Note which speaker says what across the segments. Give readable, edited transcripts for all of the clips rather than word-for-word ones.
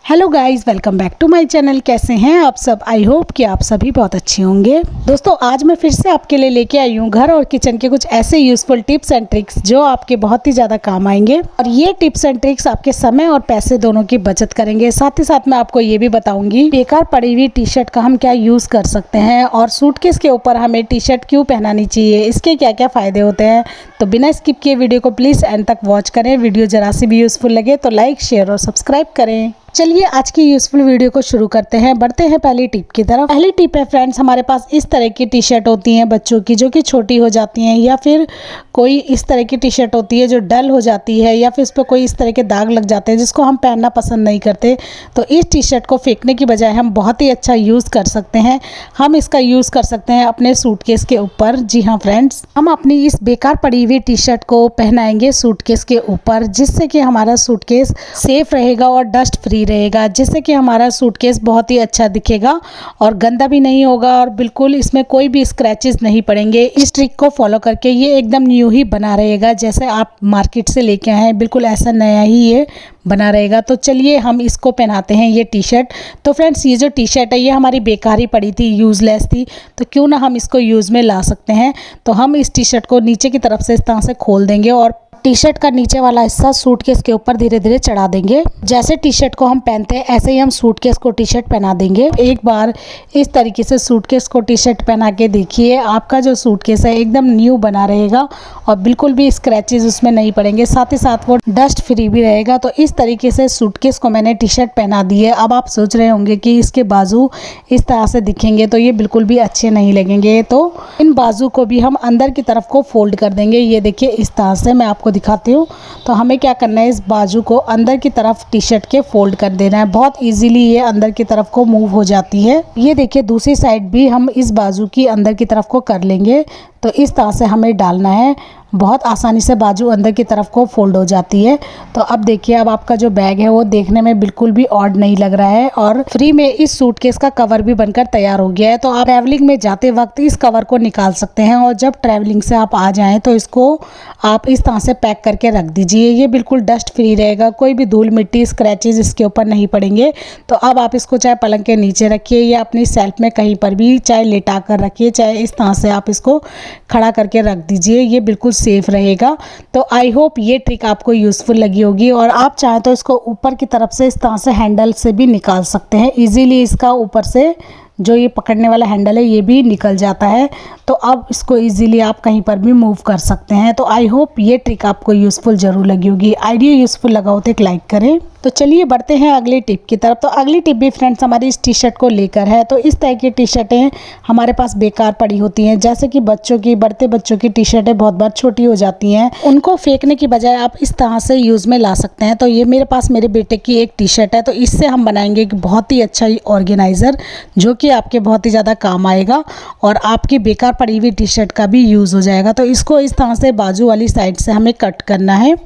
Speaker 1: Hello guys, welcome back to my channel. कैसे हैं आप सब? आई होप कि आप सभी बहुत अच्छे होंगे। दोस्तों, आज मैं फिर से आपके लिए लेके आई हूँ घर और किचन के कुछ ऐसे यूज़फुल टिप्स एंड ट्रिक्स जो आपके बहुत ही ज़्यादा काम आएंगे। और ये टिप्स एंड ट्रिक्स आपके समय और पैसे दोनों की बचत करेंगे। साथ ही साथ मैं आपको ये भी बताऊंगी बेकार पड़ी हुई टी शर्ट का हम क्या यूज़ कर सकते हैं और सूटकेस के ऊपर हमें टी शर्ट क्यों पहनानी चाहिए, इसके क्या क्या फ़ायदे होते हैं। तो बिना स्किप किए वीडियो को प्लीज़ एंड तक वॉच करें। वीडियो जरा सी भी यूज़फुल लगे तो लाइक, शेयर और सब्सक्राइब करें। चलिए आज की यूज़फुल वीडियो को शुरू करते हैं। बढ़ते हैं पहली टिप की तरफ। पहली टिप है फ्रेंड्स, हमारे पास इस तरह की टी शर्ट होती हैं बच्चों की जो कि छोटी हो जाती हैं, या फिर कोई इस तरह की टी शर्ट होती है जो डल हो जाती है, या फिर उस पर कोई इस तरह के दाग लग जाते हैं जिसको हम पहनना पसंद नहीं करते। तो इस टी शर्ट को फेंकने की बजाय हम बहुत ही अच्छा यूज़ कर सकते हैं। हम इसका यूज़ कर सकते हैं अपने सूटकेस के ऊपर। जी हाँ फ्रेंड्स, हम अपनी इस बेकार पड़ी हुई टी शर्ट को पहनाएंगे सूटकेस के ऊपर, जिससे कि हमारा सूटकेस सेफ रहेगा और डस्ट फ्री रहेगा, जिससे कि हमारा सूटकेस बहुत ही अच्छा दिखेगा और गंदा भी नहीं होगा और बिल्कुल इसमें कोई भी स्क्रैचेस नहीं पड़ेंगे। इस ट्रिक को फॉलो करके ये एकदम न्यू ही बना रहेगा, जैसे आप मार्केट से लेके आए हैं बिल्कुल ऐसा नया ही ये बना रहेगा। तो चलिए हम इसको पहनाते हैं ये टी शर्ट। तो फ्रेंड्स, ये जो टी शर्ट है ये हमारी बेकार ही पड़ी थी, यूज़लेस थी, तो क्यों ना हम इसको यूज़ में ला सकते हैं। तो हम इस टी शर्ट को नीचे की तरफ से इस तरह से खोल देंगे और टी शर्ट का नीचे वाला हिस्सा सूटकेस के ऊपर धीरे धीरे चढ़ा देंगे। जैसे टी शर्ट को हम पहनते हैं ऐसे ही हम सूटकेस को टी शर्ट पहना देंगे। एक बार इस तरीके से सूटकेस को टी शर्ट पहना के देखिए, आपका जो सूटकेस है एकदम न्यू बना रहेगा और बिल्कुल भी स्क्रैचेस उसमें नहीं पड़ेंगे, साथ ही साथ वो डस्ट फ्री भी रहेगा। तो इस तरीके से सूटकेस को मैंने टी शर्ट पहना दी है। अब आप सोच रहे होंगे कि इसके बाजू इस तरह से दिखेंगे तो ये बिल्कुल भी अच्छे नहीं लगेंगे। तो इन बाजू को भी हम अंदर की तरफ को फोल्ड कर देंगे। ये देखिए इस तरह से मैं आपको दिखाती हूँ। तो हमें क्या करना है, इस बाजू को अंदर की तरफ टी शर्ट के फोल्ड कर देना है। बहुत इजीली ये अंदर की तरफ को मूव हो जाती है। ये देखिए दूसरी साइड भी हम इस बाजू की अंदर की तरफ को कर लेंगे। तो इस तरह से हमें डालना है। बहुत आसानी से बाजू अंदर की तरफ को फोल्ड हो जाती है। तो अब देखिए, अब आपका जो बैग है वो देखने में बिल्कुल भी ऑड नहीं लग रहा है और फ्री में इस सूटकेस का कवर भी बनकर तैयार हो गया है। तो आप ट्रैवलिंग में जाते वक्त इस कवर को निकाल सकते हैं और जब ट्रैवलिंग से आप आ जाएं तो इसको आप इस तरह से पैक करके रख दीजिए। ये बिल्कुल डस्ट फ्री रहेगा, कोई भी धूल मिट्टी स्क्रैचेस इसके ऊपर नहीं पड़ेंगे। तो अब आप इसको चाहे पलंग के नीचे रखिए या अपनी सेल्फ में कहीं पर भी, चाहे लेटा कर रखिए, चाहे इस तरह से आप इसको खड़ा करके रख दीजिए। ये बिल्कुल सेफ रहेगा। तो आई होप ये ट्रिक आपको यूज़फुल लगी होगी और आप चाहें तो इसको ऊपर की तरफ से इस तरह से हैंडल से भी निकाल सकते हैं इजीली। इसका ऊपर से जो ये पकड़ने वाला हैंडल है ये भी निकल जाता है। तो अब इसको इजीली आप कहीं पर भी मूव कर सकते हैं। तो आई होप ये ट्रिक आपको यूज़फुल ज़रूर लगी होगी। आइडिया यूज़फुल लगा हो तो एक लाइक करें। तो चलिए बढ़ते हैं अगली टिप की तरफ। तो अगली टिप भी फ्रेंड्स हमारी इस टी शर्ट को लेकर है। तो इस तरह की टी शर्टें हमारे पास बेकार पड़ी होती हैं, जैसे कि बच्चों की, बढ़ते बच्चों की टी शर्टें बहुत बार छोटी हो जाती हैं। उनको फेंकने की बजाय आप इस तरह से यूज़ में ला सकते हैं। तो ये मेरे पास मेरे बेटे की एक टी शर्ट है, तो इससे हम बनाएंगे एक बहुत ही अच्छा ऑर्गेनाइज़र जो कि आपके बहुत ही ज़्यादा काम आएगा और आपकी बेकार पड़ी हुई टी शर्ट का भी यूज़ हो जाएगा। तो इसको इस तरह से बाजू वाली साइड से हमें कट करना है।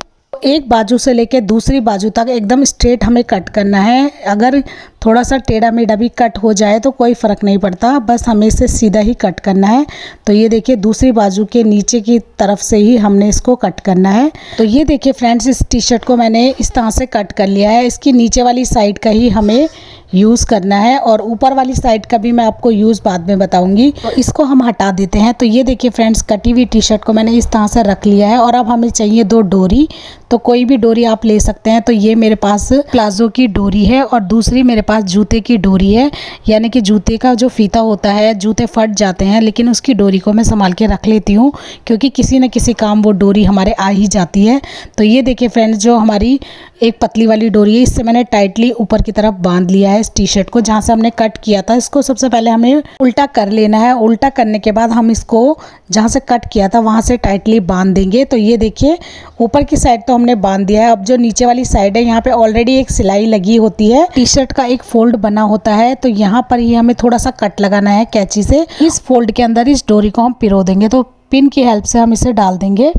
Speaker 1: एक बाजू से लेके दूसरी बाजू तक एकदम स्ट्रेट हमें कट करना है। अगर थोड़ा सा टेढ़ा मेढ़ा भी कट हो जाए तो कोई फ़र्क नहीं पड़ता, बस हमें इसे सीधा ही कट करना है। तो ये देखिए दूसरी बाजू के नीचे की तरफ से ही हमने इसको कट करना है। तो ये देखिए फ्रेंड्स, इस टी शर्ट को मैंने इस तरह से कट कर लिया है। इसकी नीचे वाली साइड का ही हमें यूज़ करना है और ऊपर वाली साइड का भी मैं आपको यूज़ बाद में बताऊंगी। तो इसको हम हटा देते हैं। तो ये देखिए फ्रेंड्स, कटी हुई टी शर्ट को मैंने इस तरह से रख लिया है और अब हमें चाहिए 2 डोरी। तो कोई भी डोरी आप ले सकते हैं। तो ये मेरे पास प्लाजो की डोरी है और दूसरी मेरे पास जूते की डोरी है। यानी कि जूते का जो फीता होता है, जूते फट जाते हैं लेकिन उसकी डोरी को मैं संभाल के रख लेती हूँ, क्योंकि किसी न किसी काम वो डोरी हमारे आ ही जाती है। तो ये देखिए फ्रेंड्स, जो हमारी एक पतली वाली डोरी है, इससे मैंने टाइटली ऊपर की तरफ बांध लिया है इस टी शर्ट को। जहाँ से हमने कट किया था इसको सबसे पहले हमें उल्टा कर लेना है। उल्टा करने के बाद हम इसको जहाँ से कट किया था वहाँ से टाइटली बांध देंगे। तो ये देखिए ऊपर की साइड तो हमने बांध दिया है। अब जो नीचे वाली साइड है यहाँ पे ऑलरेडी एक सिलाई लगी होती है, टी शर्ट का एक फोल्ड बना होता है। तो यहाँ पर ही हमें थोड़ा सा कट लगाना है कैंची से। इस फोल्ड के अंदर इस डोरी को हम पिरो देंगे। तो पिन की हेल्प से हम इसे डाल देंगे।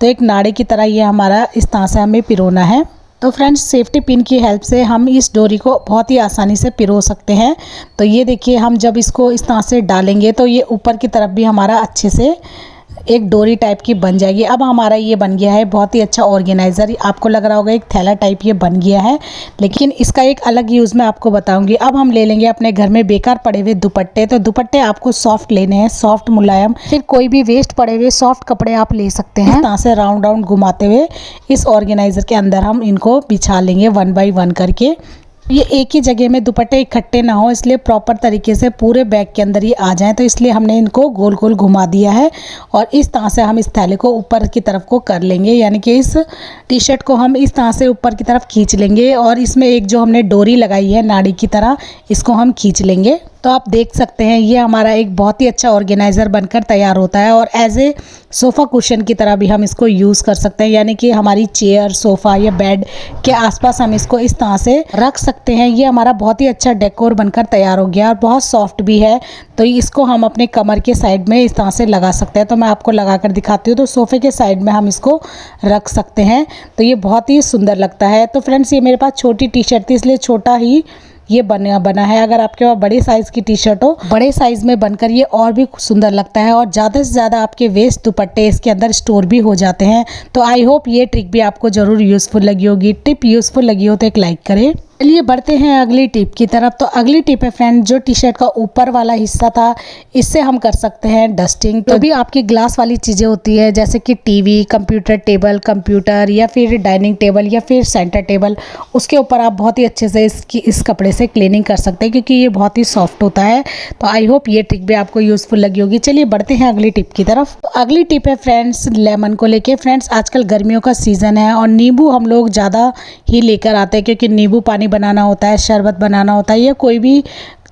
Speaker 1: तो एक नाड़े की तरह ये हमारा इस तरह से हमें पिरोना है। तो फ्रेंड्स, सेफ्टी पिन की हेल्प से हम इस डोरी को बहुत ही आसानी से पिरो सकते हैं। तो ये देखिए, हम जब इसको इस तरह से डालेंगे तो ये ऊपर की तरफ भी हमारा अच्छे से एक डोरी टाइप की बन जाएगी। अब हमारा ये बन गया है बहुत ही अच्छा ऑर्गेनाइज़र। आपको लग रहा होगा एक थैला टाइप ये बन गया है, लेकिन इसका एक अलग यूज़ मैं आपको बताऊंगी। अब हम ले लेंगे अपने घर में बेकार पड़े हुए दुपट्टे। तो दुपट्टे आपको सॉफ्ट लेने हैं, सॉफ्ट मुलायम, फिर कोई भी वेस्ट पड़े हुए सॉफ्ट कपड़े आप ले सकते हैं। यहाँ से राउंड राउंड घुमाते हुए इस ऑर्गेनाइज़र के अंदर हम इनको बिछा लेंगे 1 बाय 1 करके। ये एक ही जगह में दुपट्टे इकट्ठे ना हो, इसलिए प्रॉपर तरीके से पूरे बैग के अंदर ये आ जाएं, तो इसलिए हमने इनको गोल गोल घुमा दिया है। और इस तरह से हम इस थैले को ऊपर की तरफ को कर लेंगे, यानी कि इस टी शर्ट को हम इस तरह से ऊपर की तरफ खींच लेंगे और इसमें एक जो हमने डोरी लगाई है नाड़ी की तरह, इसको हम खींच लेंगे। तो आप देख सकते हैं ये हमारा एक बहुत ही अच्छा ऑर्गेनाइज़र बनकर तैयार होता है और एज ए सोफ़ा कुशन की तरह भी हम इसको यूज़ कर सकते हैं, यानी कि हमारी चेयर, सोफ़ा या बेड के आसपास हम इसको इस तरह से रख सकते हैं। ये हमारा बहुत ही अच्छा डेकोर बनकर तैयार हो गया और बहुत सॉफ्ट भी है। तो इसको हम अपने कमर के साइड में इस तरह से लगा सकते हैं। तो मैं आपको लगा कर दिखाती हूँ। तो सोफ़े के साइड में हम इसको रख सकते हैं, तो ये बहुत ही सुंदर लगता है। तो फ्रेंड्स, ये मेरे पास छोटी टी शर्ट थी, इसलिए छोटा ही ये बना है। अगर आपके पास बड़े साइज़ की टी शर्ट हो, बड़े साइज़ में बनकर ये और भी सुंदर लगता है और ज़्यादा से ज़्यादा आपके वेस्ट दुपट्टे इसके अंदर स्टोर भी हो जाते हैं। तो आई होप ये ट्रिक भी आपको ज़रूर यूज़फुल लगी होगी। टिप यूज़फुल लगी हो तो एक लाइक करें। चलिए बढ़ते हैं अगली टिप की तरफ। तो अगली टिप है फ्रेंड, जो टी शर्ट का ऊपर वाला हिस्सा था, इससे हम कर सकते हैं डस्टिंग। तो भी आपकी ग्लास वाली चीज़ें होती है, जैसे कि टीवी, कंप्यूटर टेबल, कंप्यूटर या फिर डाइनिंग टेबल या फिर सेंटर टेबल, उसके ऊपर आप बहुत ही अच्छे से इस कपड़े से क्लीनिंग कर सकते हैं, क्योंकि ये बहुत ही सॉफ्ट होता है। तो आई होप ये ट्रिक भी आपको यूज़फुल लगी होगी। चलिए बढ़ते हैं अगली टिप की तरफ। तो अगली टिप है फ्रेंड्स लेमन को लेके। फ्रेंड्स, आजकल गर्मियों का सीज़न है और नींबू हम लोग ज़्यादा ही लेकर आते हैं, क्योंकि नींबू पानी बनाना होता है, शरबत बनाना होता है या कोई भी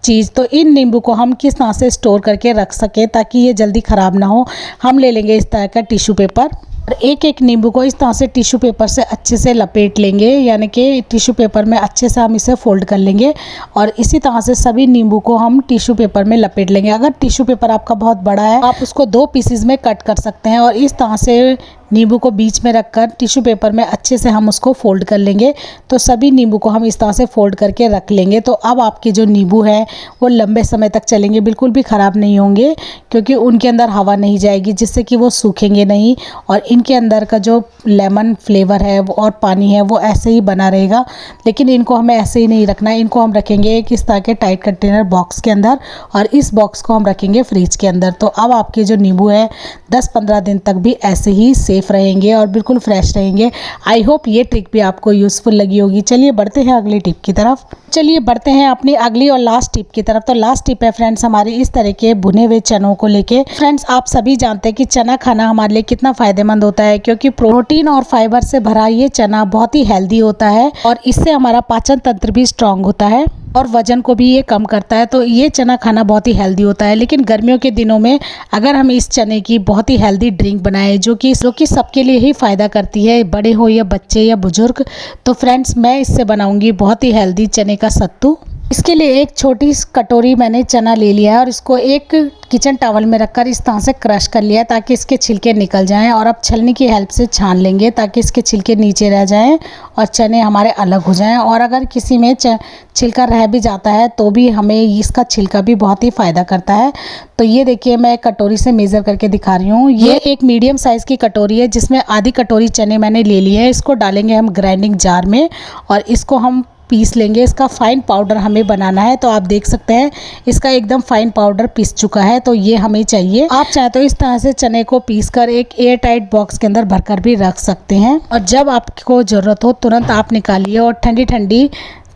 Speaker 1: चीज़। तो इन नींबू को हम किस तरह से स्टोर करके रख सकें ताकि ये जल्दी ख़राब ना हो, हम ले लेंगे इस तरह का टिश्यू पेपर और एक एक नींबू को इस तरह से टिश्यू पेपर से अच्छे से लपेट लेंगे, यानी कि टिश्यू पेपर में अच्छे से हम इसे फोल्ड कर लेंगे और इसी तरह से सभी नींबू को हम टिश्यू पेपर में लपेट लेंगे। अगर टिश्यू पेपर आपका बहुत बड़ा है, आप उसको 2 पीसेस में कट कर सकते हैं और इस तरह से नींबू को बीच में रखकर टिश्यू पेपर में अच्छे से हम उसको फोल्ड कर लेंगे। तो सभी नींबू को हम इस तरह से फोल्ड करके रख लेंगे। तो अब आपके जो नींबू हैं वो लंबे समय तक चलेंगे, बिल्कुल भी ख़राब नहीं होंगे, क्योंकि उनके अंदर हवा नहीं जाएगी, जिससे कि वो सूखेंगे नहीं और इनके अंदर का जो लेमन फ्लेवर है वो और पानी है वो ऐसे ही बना रहेगा। लेकिन इनको हमें ऐसे ही नहीं रखना है, इनको हम रखेंगे एक इस तरह के टाइट कंटेनर बॉक्स के अंदर और इस बॉक्स को हम रखेंगे फ्रिज के अंदर। तो अब आपके जो नींबू है 10-15 दिन तक भी ऐसे ही सेफ रहेंगे और बिल्कुल फ्रेश रहेंगे। आई होप ये ट्रिक भी आपको यूज़फुल लगी होगी। चलिए बढ़ते हैं अगली टिप की तरफ। चलिए बढ़ते हैं अपनी अगली और लास्ट टिप की तरफ। तो लास्ट टिप है फ्रेंड्स हमारी इस तरह के भुने हुए चनों को लेके। फ्रेंड्स, आप सभी जानते हैं कि चना खाना हमारे लिए कितना फ़ायदेमंद होता है, क्योंकि प्रोटीन और फाइबर से भरा ये चना बहुत ही हेल्दी होता है और इससे हमारा पाचन तंत्र भी स्ट्रांग होता है और वजन को भी ये कम करता है। तो ये चना खाना बहुत ही हेल्दी होता है। लेकिन गर्मियों के दिनों में अगर हम इस चने की बहुत ही हेल्दी ड्रिंक बनाएं, जो कि सबके लिए ही फ़ायदा करती है, बड़े हो या बच्चे या बुजुर्ग, तो फ्रेंड्स मैं इससे बनाऊंगी बहुत ही हेल्दी चने का सत्तू। इसके लिए एक छोटी कटोरी मैंने चना ले लिया है और इसको एक किचन टॉवल में रखकर इस तरह से क्रश कर लिया है ताकि इसके छिलके निकल जाएं। और अब छलनी की हेल्प से छान लेंगे ताकि इसके छिलके नीचे रह जाएं और चने हमारे अलग हो जाएं। और अगर किसी में छिलका रह भी जाता है तो भी हमें इसका छिलका भी बहुत ही फ़ायदा करता है। तो ये देखिए मैं कटोरी से मेज़र करके दिखा रही हूँ। ये एक मीडियम साइज़ की कटोरी है जिसमें आधी कटोरी चने मैंने ले लिए हैं। इसको डालेंगे हम ग्राइंडिंग जार में और इसको हम पीस लेंगे। इसका फ़ाइन पाउडर हमें बनाना है। तो आप देख सकते हैं इसका एकदम फ़ाइन पाउडर पीस चुका है। तो ये हमें चाहिए। आप चाहे तो इस तरह से चने को पीस कर एक एयर टाइट बॉक्स के अंदर भरकर भी रख सकते हैं और जब आपको ज़रूरत हो तुरंत आप निकालिए और ठंडी ठंडी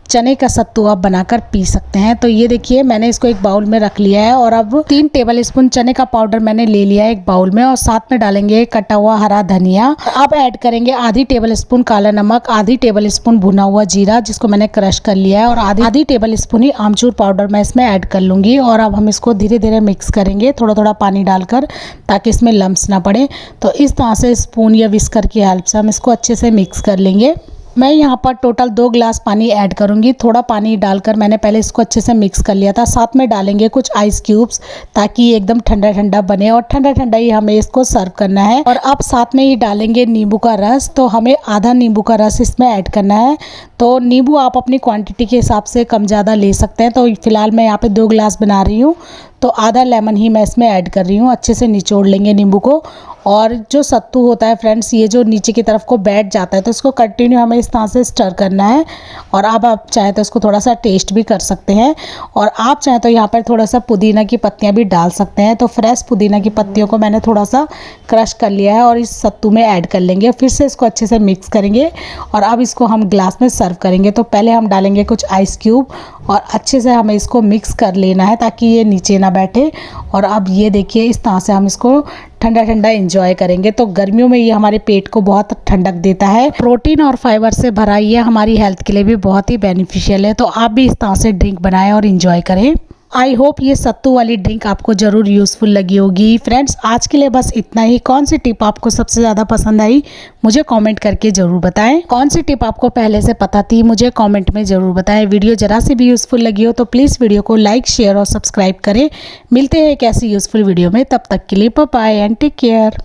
Speaker 1: चने का सत्तू आप बनाकर पी सकते हैं। तो ये देखिए मैंने इसको एक बाउल में रख लिया है और अब 3 टेबल स्पून चने का पाउडर मैंने ले लिया है एक बाउल में और साथ में डालेंगे कटा हुआ हरा धनिया। अब ऐड करेंगे आधी टेबल स्पून काला नमक, आधी टेबल स्पून भुना हुआ जीरा जिसको मैंने क्रश कर लिया है और आधी टेबल स्पून ही आमचूर पाउडर मैं इसमें ऐड कर लूँगी। और अब हम इसको धीरे धीरे मिक्स करेंगे थोड़ा थोड़ा पानी डालकर ताकि इसमें लम्स ना पड़े। तो इस तरह से स्पून या विस्कर की हेल्प से हम इसको अच्छे से मिक्स कर लेंगे। मैं यहाँ पर टोटल 2 ग्लास पानी ऐड करूँगी। थोड़ा पानी डालकर मैंने पहले इसको अच्छे से मिक्स कर लिया था। साथ में डालेंगे कुछ आइस क्यूब्स ताकि ये एकदम ठंडा ठंडा बने और ठंडा ठंडा ही हमें इसको सर्व करना है। और अब साथ में ही डालेंगे नींबू का रस। तो हमें आधा नींबू का रस इसमें ऐड करना है। तो नींबू आप अपनी क्वांटिटी के हिसाब से कम ज़्यादा ले सकते हैं। तो फिलहाल मैं यहाँ पे 2 ग्लास बना रही हूँ, तो आधा लेमन ही मैं इसमें ऐड कर रही हूँ। अच्छे से निचोड़ लेंगे नींबू को। और जो सत्तू होता है फ्रेंड्स, ये जो नीचे की तरफ को बैठ जाता है, तो इसको कंटिन्यू हमें इस तरह से स्टर करना है। और अब आप चाहें तो इसको थोड़ा सा टेस्ट भी कर सकते हैं। और आप चाहें तो यहाँ पर थोड़ा सा पुदीना की पत्तियाँ भी डाल सकते हैं। तो फ्रेश पुदीना की पत्तियों को मैंने थोड़ा सा क्रश कर लिया है और इस सत्तू में ऐड कर लेंगे। फिर से इसको अच्छे से मिक्स करेंगे और अब इसको हम ग्लास में सर्व करेंगे। तो पहले हम डालेंगे कुछ आइस क्यूब और अच्छे से हमें इसको मिक्स कर लेना है ताकि ये नीचे ना बैठे। और अब ये देखिए, इस तरह से हम इसको ठंडा ठंडा एंजॉय करेंगे। तो गर्मियों में ये हमारे पेट को बहुत ठंडक देता है। प्रोटीन और फाइबर से भरा ये हमारी हेल्थ के लिए भी बहुत ही बेनिफिशियल है। तो आप भी इस तरह से ड्रिंक बनाएं और एंजॉय करें। आई होप ये सत्तू वाली ड्रिंक आपको ज़रूर यूज़फुल लगी होगी। फ्रेंड्स, आज के लिए बस इतना ही। कौन सी टिप आपको सबसे ज़्यादा पसंद आई मुझे कमेंट करके ज़रूर बताएं। कौन सी टिप आपको पहले से पता थी मुझे कमेंट में ज़रूर बताएं। वीडियो ज़रा सी भी यूज़फुल लगी हो तो प्लीज़ वीडियो को लाइक, शेयर और सब्सक्राइब करें। मिलते हैं एक ऐसी यूज़फुल वीडियो में, तब तक के लिए bye bye and take care.